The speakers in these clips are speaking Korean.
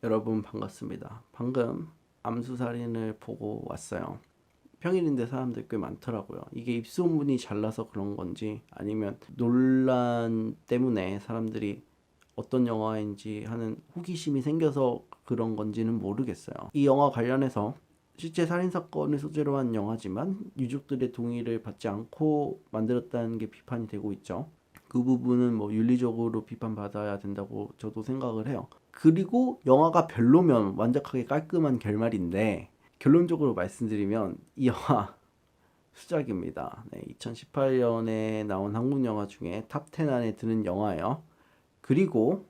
여러분 반갑습니다. 방금 암수살인을 보고 왔어요. 평일인데 사람들 꽤 많더라고요. 이게 입소문이 잘 나서 그런 건지 아니면 논란 때문에 사람들이 어떤 영화인지 하는 호기심이 생겨서 그런 건지는 모르겠어요. 이 영화 관련해서 실제 살인사건을 소재로 한 영화지만 유족들의 동의를 받지 않고 만들었다는 게 비판이 되고 있죠. 그 부분은 뭐 윤리적으로 비판받아야 된다고 저도 생각을 해요. 그리고 영화가 별로면 완벽하게 깔끔한 결말인데 결론적으로 말씀드리면 이 영화 수작입니다. 네, 2018년에 나온 한국 영화 중에 탑 10 안에 드는 영화예요. 그리고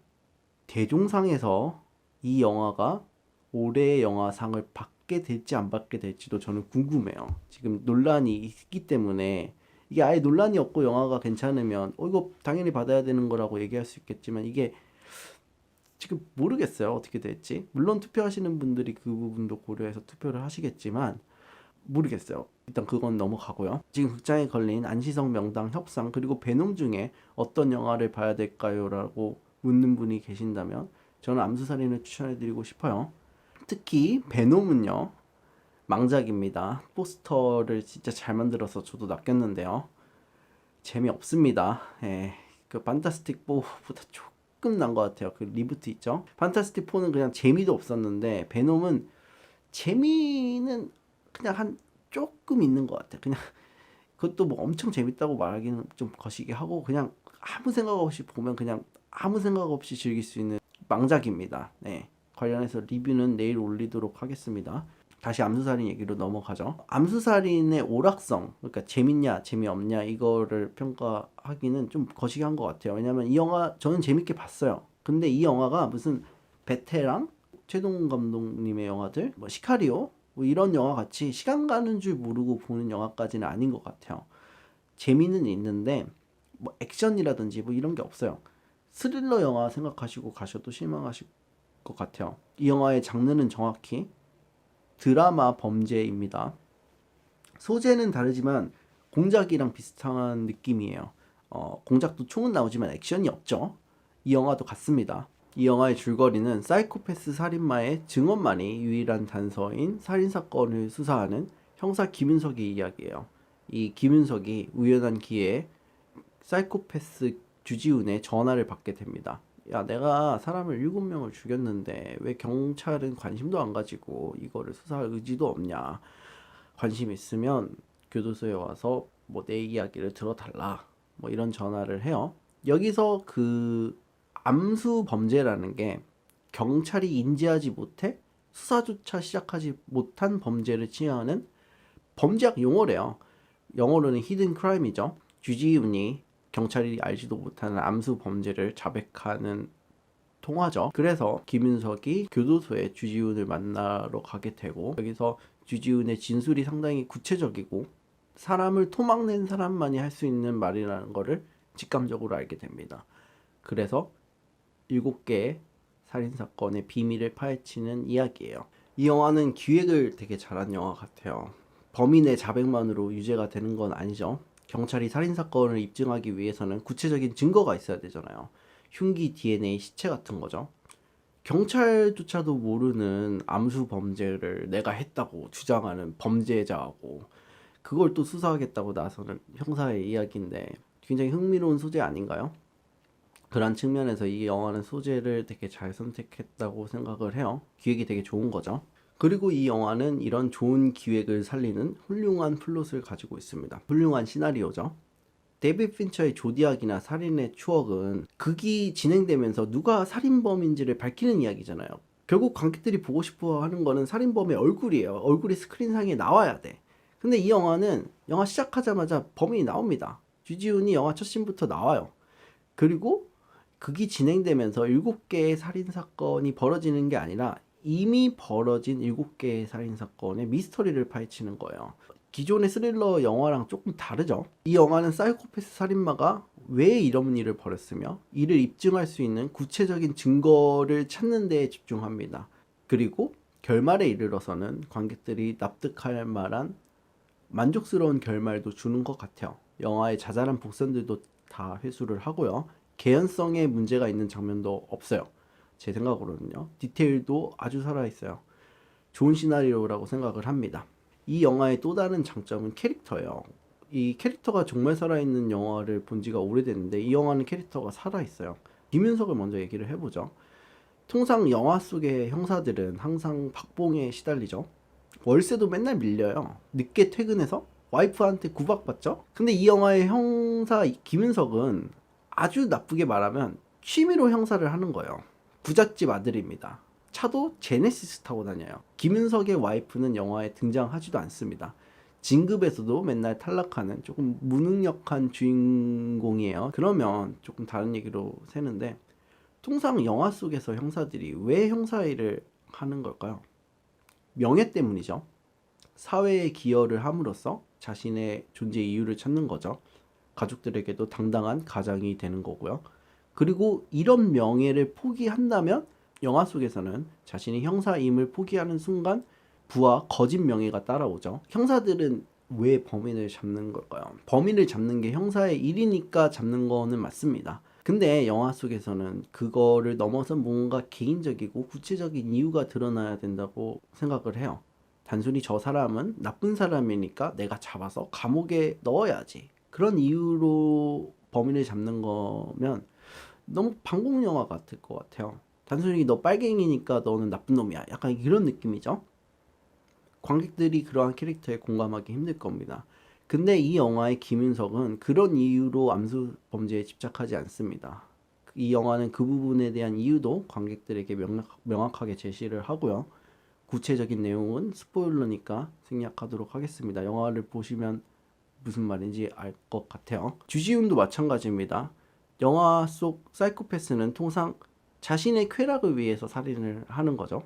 대종상에서 이 영화가 올해의 영화상을 받게 될지 안 받게 될지도 저는 궁금해요. 지금 논란이 있기 때문에 이게 아예 논란이 없고 영화가 괜찮으면 이거 당연히 받아야 되는 거라고 얘기할 수 있겠지만 이게 지금 모르겠어요. 어떻게 될지. 물론 투표하시는 분들이 그 부분도 고려해서 투표를 하시겠지만 모르겠어요. 일단 그건 넘어가고요. 지금 극장에 걸린 안시성 명당 협상 그리고 베놈 중에 어떤 영화를 봐야 될까요? 라고 묻는 분이 계신다면 저는 암수살인을 추천해드리고 싶어요. 특히 베놈은요. 망작입니다. 포스터를 진짜 잘 만들어서 저도 낚였는데요. 재미없습니다. 예, 그 판타스틱 4보다 조금 난 것 같아요. 그 리부트 있죠? 판타스틱 4는 그냥 재미도 없었는데 베놈은 재미는 그냥 한 조금 있는 것 같아요. 그냥 그것도 뭐 엄청 재밌다고 말하기는 좀 거시기 하고 그냥 아무 생각 없이 보면 그냥 아무 생각 없이 즐길 수 있는 망작입니다. 네. 관련해서 리뷰는 내일 올리도록 하겠습니다. 다시 암수살인 얘기로 넘어가죠. 암수살인의 오락성, 그러니까 재밌냐, 재미없냐 이거를 평가하기는 좀 거시기한 것 같아요. 왜냐면 이 영화 저는 재밌게 봤어요. 근데 이 영화가 무슨 베테랑, 최동훈 감독님의 영화들, 뭐 시카리오 뭐 이런 영화 같이 시간 가는 줄 모르고 보는 영화까지는 아닌 것 같아요. 재미는 있는데 뭐 액션이라든지 뭐 이런 게 없어요. 스릴러 영화 생각하시고 가셔도 실망하실 것 같아요. 이 영화의 장르는 정확히 드라마 범죄입니다. 소재는 다르지만 공작이랑 비슷한 느낌이에요. 공작도 총은 나오지만 액션이 없죠. 이 영화도 같습니다. 이 영화의 줄거리는 사이코패스 살인마의 증언만이 유일한 단서인 살인사건을 수사하는 형사 김윤석의 이야기예요. 이 김윤석이 우연한 기회에 사이코패스 주지훈의 전화를 받게 됩니다. 야, 내가 사람을 7명을 죽였는데 왜 경찰은 관심도 안 가지고 이거를 수사할 의지도 없냐. 관심 있으면 교도소에 와서 뭐 내 이야기를 들어달라. 뭐 이런 전화를 해요. 여기서 그 암수 범죄라는 게 경찰이 인지하지 못해 수사조차 시작하지 못한 범죄를 취하는 범죄학 용어래요. 영어로는 히든 크라임이죠. 주지훈이 경찰이 알지도 못하는 암수 범죄를 자백하는 통화죠. 그래서 김윤석이 교도소에 주지훈을 만나러 가게 되고 여기서 주지훈의 진술이 상당히 구체적이고 사람을 토막낸 사람만이 할 수 있는 말이라는 거를 직감적으로 알게 됩니다. 그래서 7개의 살인사건의 비밀을 파헤치는 이야기예요. 이 영화는 기획을 되게 잘한 영화 같아요. 범인의 자백만으로 유죄가 되는 건 아니죠. 경찰이 살인사건을 입증하기 위해서는 구체적인 증거가 있어야 되잖아요. 흉기, DNA, 시체 같은 거죠. 경찰조차도 모르는 암수 범죄를 내가 했다고 주장하는 범죄자하고 그걸 또 수사하겠다고 나서는 형사의 이야기인데 굉장히 흥미로운 소재 아닌가요? 그런 측면에서 이 영화는 소재를 되게 잘 선택했다고 생각을 해요. 기획이 되게 좋은 거죠. 그리고 이 영화는 이런 좋은 기획을 살리는 훌륭한 플롯을 가지고 있습니다. 훌륭한 시나리오죠. 데이비드 핀처의 조디악이나 살인의 추억은 극이 진행되면서 누가 살인범인지를 밝히는 이야기잖아요. 결국 관객들이 보고 싶어 하는 거는 살인범의 얼굴이에요. 얼굴이 스크린상에 나와야 돼. 근데 이 영화는 영화 시작하자마자 범인이 나옵니다. 주지훈이 영화 첫 씬부터 나와요. 그리고 극이 진행되면서 7개의 살인사건이 벌어지는 게 아니라 이미 벌어진 7개의 살인사건의 미스터리를 파헤치는 거예요. 기존의 스릴러 영화랑 조금 다르죠. 이 영화는 사이코패스 살인마가 왜 이런 일을 벌였으며 이를 입증할 수 있는 구체적인 증거를 찾는 데에 집중합니다. 그리고 결말에 이르러서는 관객들이 납득할 만한 만족스러운 결말도 주는 것 같아요. 영화의 자잘한 복선들도 다 회수를 하고요. 개연성에 문제가 있는 장면도 없어요. 제 생각으로는요. 디테일도 아주 살아있어요. 좋은 시나리오라고 생각을 합니다. 이 영화의 또 다른 장점은 캐릭터예요. 이 캐릭터가 정말 살아있는 영화를 본 지가 오래됐는데 이 영화는 캐릭터가 살아있어요. 김윤석을 먼저 얘기를 해보죠. 통상 영화 속의 형사들은 항상 박봉에 시달리죠. 월세도 맨날 밀려요. 늦게 퇴근해서 와이프한테 구박받죠. 근데 이 영화의 형사 김윤석은 아주 나쁘게 말하면 취미로 형사를 하는 거예요. 부잣집 아들입니다. 차도 제네시스 타고 다녀요. 김윤석의 와이프는 영화에 등장하지도 않습니다. 진급에서도 맨날 탈락하는 조금 무능력한 주인공이에요. 그러면 조금 다른 얘기로 새는데 통상 영화 속에서 형사들이 왜 형사 일을 하는 걸까요? 명예 때문이죠. 사회에 기여를 함으로써 자신의 존재 이유를 찾는 거죠. 가족들에게도 당당한 가장이 되는 거고요. 그리고 이런 명예를 포기한다면 영화 속에서는 자신이 형사임을 포기하는 순간 부와 거짓 명예가 따라오죠. 형사들은 왜 범인을 잡는 걸까요? 범인을 잡는 게 형사의 일이니까 잡는 거는 맞습니다. 근데 영화 속에서는 그거를 넘어서 뭔가 개인적이고 구체적인 이유가 드러나야 된다고 생각을 해요. 단순히 저 사람은 나쁜 사람이니까 내가 잡아서 감옥에 넣어야지. 그런 이유로 범인을 잡는 거면 너무 방공 영화 같을 것 같아요. 단순히 너 빨갱이니까 너는 나쁜 놈이야. 약간 이런 느낌이죠. 관객들이 그러한 캐릭터에 공감하기 힘들 겁니다. 근데 이 영화의 김윤석은 그런 이유로 암수 범죄에 집착하지 않습니다. 이 영화는 그 부분에 대한 이유도 관객들에게 명확하게 제시를 하고요. 구체적인 내용은 스포일러니까 생략하도록 하겠습니다. 영화를 보시면 무슨 말인지 알 것 같아요. 주지훈도 마찬가지입니다. 영화 속 사이코패스는 통상 자신의 쾌락을 위해서 살인을 하는 거죠.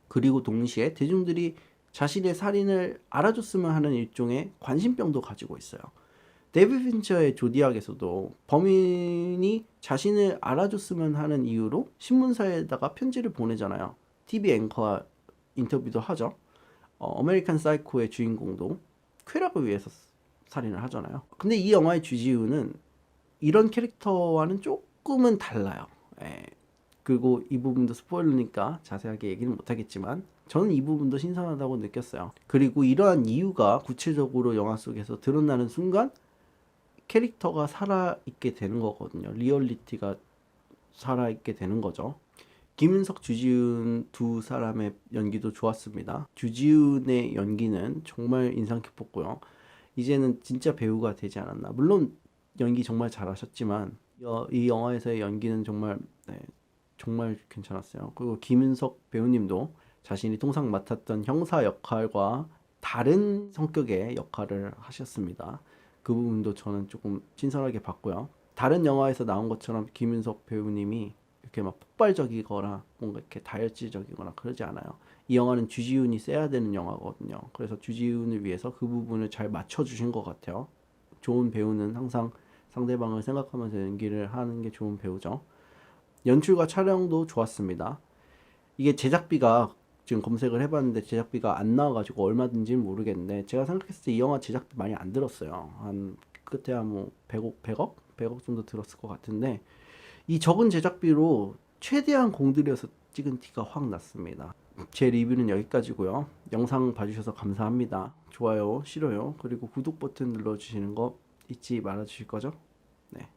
그리고 동시에 대중들이 자신의 살인을 알아줬으면 하는 일종의 관심병도 가지고 있어요. 데이비드 핀처의 조디악에서도 범인이 자신을 알아줬으면 하는 이유로 신문사에다가 편지를 보내잖아요. TV 앵커와 인터뷰도 하죠. 아메리칸 사이코의 주인공도 쾌락을 위해서 살인을 하잖아요. 근데 이 영화의 주지훈은 이런 캐릭터와는 조금은 달라요. 예. 그리고 이 부분도 스포일러니까 자세하게 얘기는 못하겠지만 저는 이 부분도 신선하다고 느꼈어요. 그리고 이러한 이유가 구체적으로 영화 속에서 드러나는 순간 캐릭터가 살아있게 되는 거거든요. 리얼리티가 살아있게 되는 거죠. 김윤석, 주지훈 두 사람의 연기도 좋았습니다. 주지훈의 연기는 정말 인상 깊었고요. 이제는 진짜 배우가 되지 않았나. 물론 연기 정말 잘하셨지만 이 영화에서의 연기는 정말 정말 괜찮았어요. 그리고 김윤석 배우님도 자신이 통상 맡았던 형사 역할과 다른 성격의 역할을 하셨습니다. 그 부분도 저는 조금 신선하게 봤고요. 다른 영화에서 나온 것처럼 김윤석 배우님이 이렇게 막 폭발적이거나 뭔가 이렇게 다혈질적이거나 그러지 않아요. 이 영화는 주지훈이 세야 되는 영화거든요. 그래서 주지훈을 위해서 그 부분을 잘 맞춰주신 것 같아요. 좋은 배우는 항상 상대방을 생각하면서 연기를 하는 게 좋은 배우죠. 연출과 촬영도 좋았습니다. 이게 제작비가 지금 검색을 해봤는데 제작비가 안 나와가지고 얼마든지는 모르겠는데 제가 생각했을 때 이 영화 제작비 많이 안 들었어요. 한 끝에야 뭐 100억 정도 들었을 것 같은데 이 적은 제작비로 최대한 공들여서 찍은 티가 확 났습니다. 제 리뷰는 여기까지고요. 영상 봐주셔서 감사합니다. 좋아요, 싫어요, 그리고 구독 버튼 눌러주시는 거 잊지 말아주실 거죠? 네.